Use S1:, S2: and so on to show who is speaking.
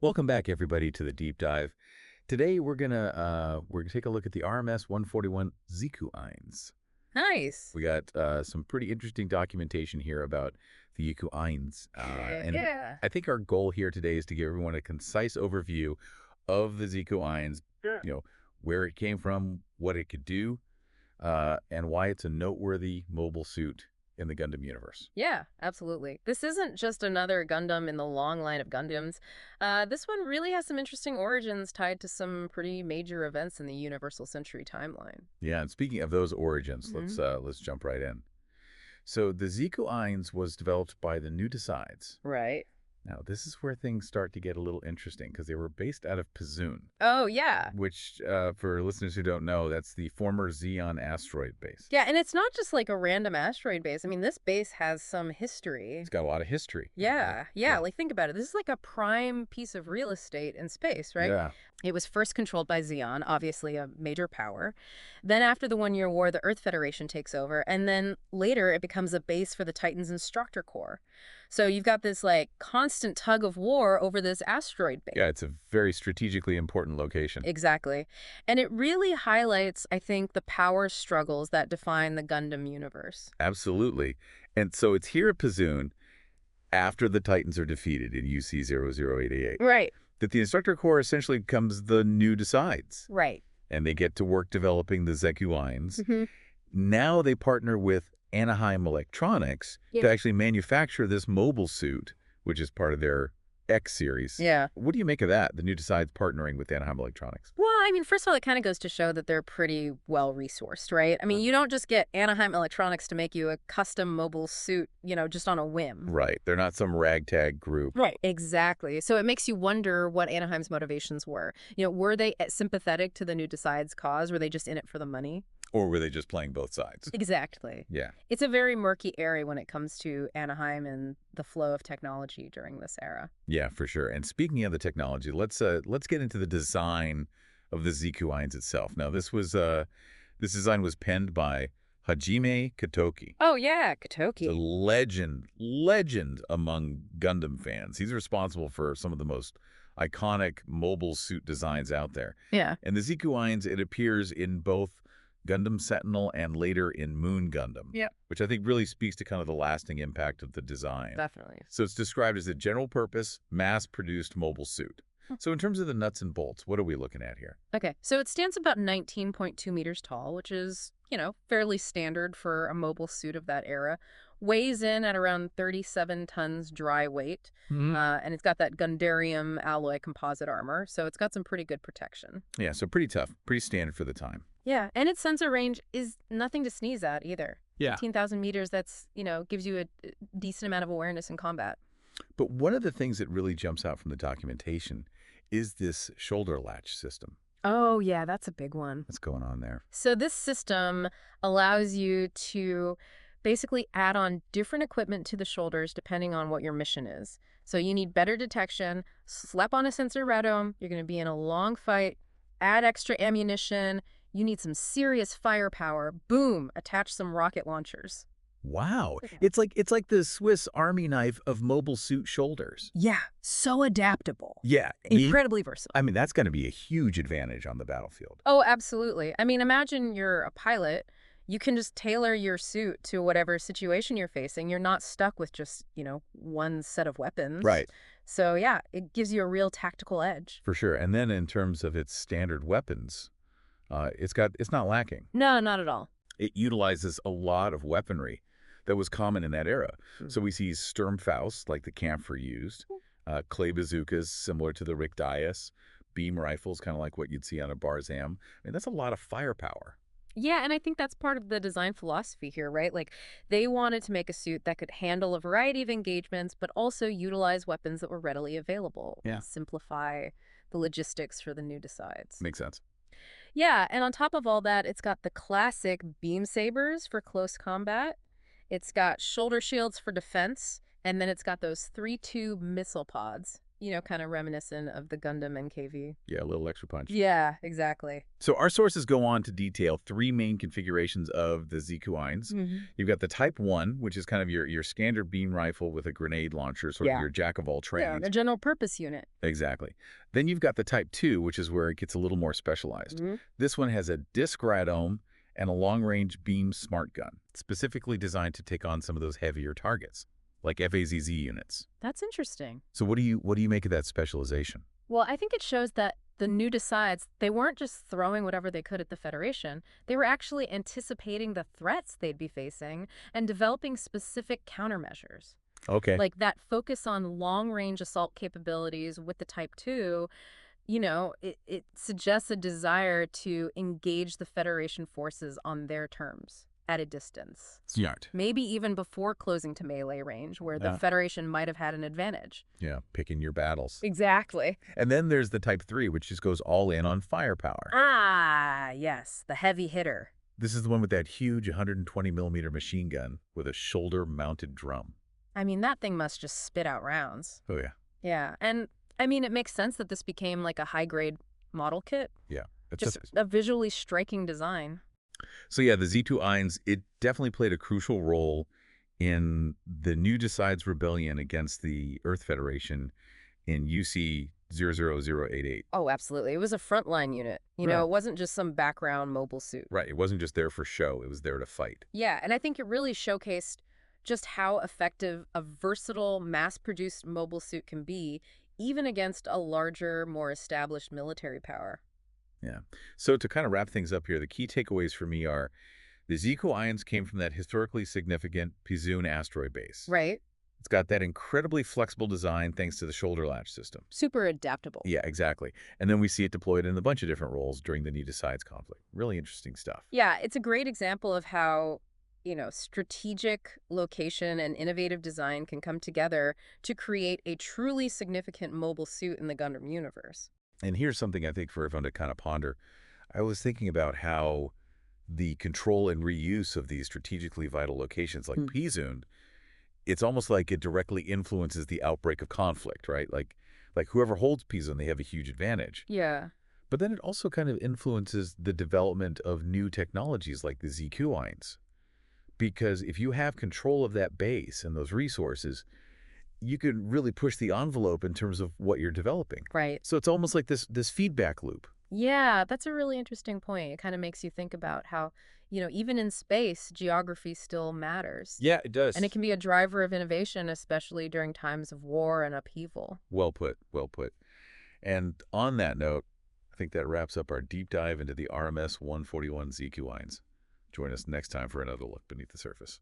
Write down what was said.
S1: Welcome back, everybody, to the deep dive. Today, we're gonna take a look at the RMS-141 Xeku Eins.
S2: Nice.
S1: We got some pretty interesting documentation here about the Xeku Eins, and
S2: Yeah.
S1: I think our goal here today is to give everyone a concise overview of the Xeku Eins.
S2: Sure.
S1: Where it came from, what it could do, and why it's a noteworthy mobile suit in the Gundam universe.
S2: Yeah, absolutely. This isn't just another Gundam in the long line of Gundams. This one really has some interesting origins tied to some pretty major events in the Universal Century timeline.
S1: Yeah, and speaking of those origins,
S2: Hmm.
S1: let's jump right in. So the Xeku Eins was developed by the new Desides.
S2: Right.
S1: Now, this is where things start to get a little interesting because they were based out of Pizun,
S2: Oh, yeah.
S1: which, for listeners who don't know, that's the former Xeon asteroid base.
S2: Yeah, and it's not just like a random asteroid base. I mean, this base has some history.
S1: It's got a lot of history.
S2: Yeah, like think about it. This is like a prime piece of real estate in space, right?
S1: Yeah.
S2: It was first controlled by Xeon, obviously a major power. Then after the One-Year War, the Earth Federation takes over, and then later it becomes a base for the Titans Instructor Corps. So you've got this like constant tug of war over this asteroid base.
S1: Yeah, it's a very strategically important location.
S2: Exactly. And it really highlights, I think, the power struggles that define the Gundam universe.
S1: Absolutely. And so it's here at Pizun, after the Titans are defeated in UC-0088,
S2: Right,
S1: that the Instructor Corps essentially becomes the new Decides.
S2: right.
S1: And they get to work developing the Xeku Eins.
S2: Hmm.
S1: Now they partner with Anaheim Electronics
S2: Yeah.
S1: to actually manufacture this mobile suit, which is part of their X series.
S2: Yeah.
S1: What do you make of that, the new Decides partnering with Anaheim Electronics?
S2: Well, I mean, first of all, it kind of goes to show that they're pretty well resourced, right? I mean, you don't just get Anaheim Electronics to make you a custom mobile suit, just on a whim.
S1: Right. They're not some ragtag group.
S2: Right. Exactly. So it makes you wonder what Anaheim's motivations were. Were they sympathetic to the new Decides cause? Were they just in it for the money?
S1: Or were they just playing both sides?
S2: Exactly.
S1: Yeah.
S2: It's a very murky area when it comes to Anaheim and the flow of technology during this era.
S1: Yeah, for sure. And speaking of the technology, let's get into the design of the Xeku Eins itself. Now, this design was penned by Hajime Katoki.
S2: Oh, yeah,
S1: The
S2: Katoki.
S1: legend among Gundam fans. He's responsible for some of the most iconic mobile suit designs out there.
S2: Yeah,
S1: And the Xeku Eins, it appears in both Gundam Sentinel and later in Moon Gundam,
S2: Yep.
S1: which I think really speaks to kind of the lasting impact of the design.
S2: definitely.
S1: So it's described as a general-purpose, mass-produced mobile suit. So in terms of the nuts and bolts, what are we looking at here?
S2: Okay, so it stands about 19.2 meters tall, which is, fairly standard for a mobile suit of that era. Weighs in at around 37 tons dry weight, and it's got that Gundarium alloy composite armor, so it's got some pretty good protection.
S1: Yeah, so pretty tough, pretty standard for the time.
S2: Yeah, and its sensor range is nothing to sneeze at either.
S1: Yeah.
S2: 18,000 meters, that's, gives you a decent amount of awareness in combat.
S1: But one of the things that really jumps out from the documentation is this shoulder latch system.
S2: Oh, yeah, that's a big one.
S1: What's going on there?
S2: So this system allows you to basically add on different equipment to the shoulders depending on what your mission is. So you need better detection, slap on a sensor radome, you're going to be in a long fight, add extra ammunition, you need some serious firepower, boom, attach some rocket launchers.
S1: Wow.
S2: Okay.
S1: It's like the Swiss Army knife of mobile suit shoulders.
S2: Yeah, so adaptable.
S1: Yeah.
S2: Incredibly versatile.
S1: I mean, that's going to be a huge advantage on the battlefield.
S2: Oh, absolutely. I mean, imagine you're a pilot. You can just tailor your suit to whatever situation you're facing. You're not stuck with just, one set of weapons.
S1: Right.
S2: So, yeah, it gives you a real tactical edge.
S1: For sure. And then in terms of its standard weapons, it's not lacking.
S2: No, not at all.
S1: It utilizes a lot of weaponry that was common in that era. So we see Sturmfaust, like the Kampfer used, clay bazookas similar to the Rick-Dias, beam rifles, kind of like what you'd see on a Barzam. I mean, that's a lot of firepower.
S2: Yeah, and I think that's part of the design philosophy here, right? Like, they wanted to make a suit that could handle a variety of engagements, but also utilize weapons that were readily available.
S1: Yeah.
S2: Simplify the logistics for the new Decides.
S1: Makes sense.
S2: Yeah, and on top of all that, it's got the classic beam sabers for close combat. It's got shoulder shields for defense, and then it's got those 3-tube missile pods. kind of reminiscent of the Gundam NKV.
S1: Yeah, a little extra punch.
S2: Yeah, exactly.
S1: So our sources go on to detail three main configurations of the Xeku Eins.
S2: Hmm.
S1: You've got the Type 1, which is kind of your standard beam rifle with a grenade launcher, sort of
S2: Yeah.
S1: your jack of all
S2: Yeah,
S1: trades.
S2: a general purpose unit.
S1: Exactly. Then you've got the Type 2, which is where it gets a little more specialized. This one has a disc radome and a long-range beam smart gun, specifically designed to take on some of those heavier targets, like FAZZ units.
S2: That's interesting.
S1: So what do you make of that specialization?
S2: Well, I think it shows that the new Decides, they weren't just throwing whatever they could at the Federation. They were actually anticipating the threats they'd be facing and developing specific countermeasures.
S1: Okay.
S2: Like that focus on long-range assault capabilities with the Type 2, it suggests a desire to engage the Federation forces on their terms at a distance.
S1: Smart.
S2: Maybe even before closing to melee range, where the
S1: Yeah.
S2: Federation might have had an advantage.
S1: Yeah, picking your battles.
S2: Exactly.
S1: And then there's the Type 3, which just goes all in on firepower.
S2: Ah, yes, the heavy hitter.
S1: This is the one with that huge 120 millimeter machine gun with a shoulder-mounted drum.
S2: I mean, that thing must just spit out rounds.
S1: Oh, yeah.
S2: Yeah, and I mean, it makes sense that this became like a high-grade model kit.
S1: Yeah. It's
S2: Just a visually striking design.
S1: So yeah, the Z2 Eins, it definitely played a crucial role in the new Decides rebellion against the Earth Federation in UC 00088.
S2: Oh, absolutely. It was a frontline unit.
S1: Right.
S2: It wasn't just some background mobile suit.
S1: Right. It wasn't just there for show. It was there to fight.
S2: Yeah, and I think it really showcased just how effective a versatile, mass-produced mobile suit can be, even against a larger, more established military power.
S1: Yeah. So to kind of wrap things up here, the key takeaways for me are the Xeku Ions came from that historically significant Pizun asteroid base.
S2: Right?
S1: It's got that incredibly flexible design thanks to the shoulder latch system.
S2: Super adaptable.
S1: Yeah, exactly. And then we see it deployed in a bunch of different roles during the new Decides conflict. Really interesting stuff.
S2: Yeah, it's a great example of how, strategic location and innovative design can come together to create a truly significant mobile suit in the Gundam universe.
S1: And here's something I think for everyone to kind of ponder. I was thinking about how the control and reuse of these strategically vital locations like Pizun, it's almost like it directly influences the outbreak of conflict, right? Like whoever holds Pizun, they have a huge advantage.
S2: Yeah.
S1: But then it also kind of influences the development of new technologies like the Xeku Eins. Because if you have control of that base and those resources, you can really push the envelope in terms of what you're developing.
S2: Right.
S1: So it's almost like this feedback loop.
S2: Yeah, that's a really interesting point. It kind of makes you think about how, even in space, geography still matters.
S1: Yeah, it does.
S2: And it can be a driver of innovation, especially during times of war and upheaval.
S1: Well put, well put. And on that note, I think that wraps up our deep dive into the RMS-141 Xeku Eins. Join us next time for another look beneath the surface.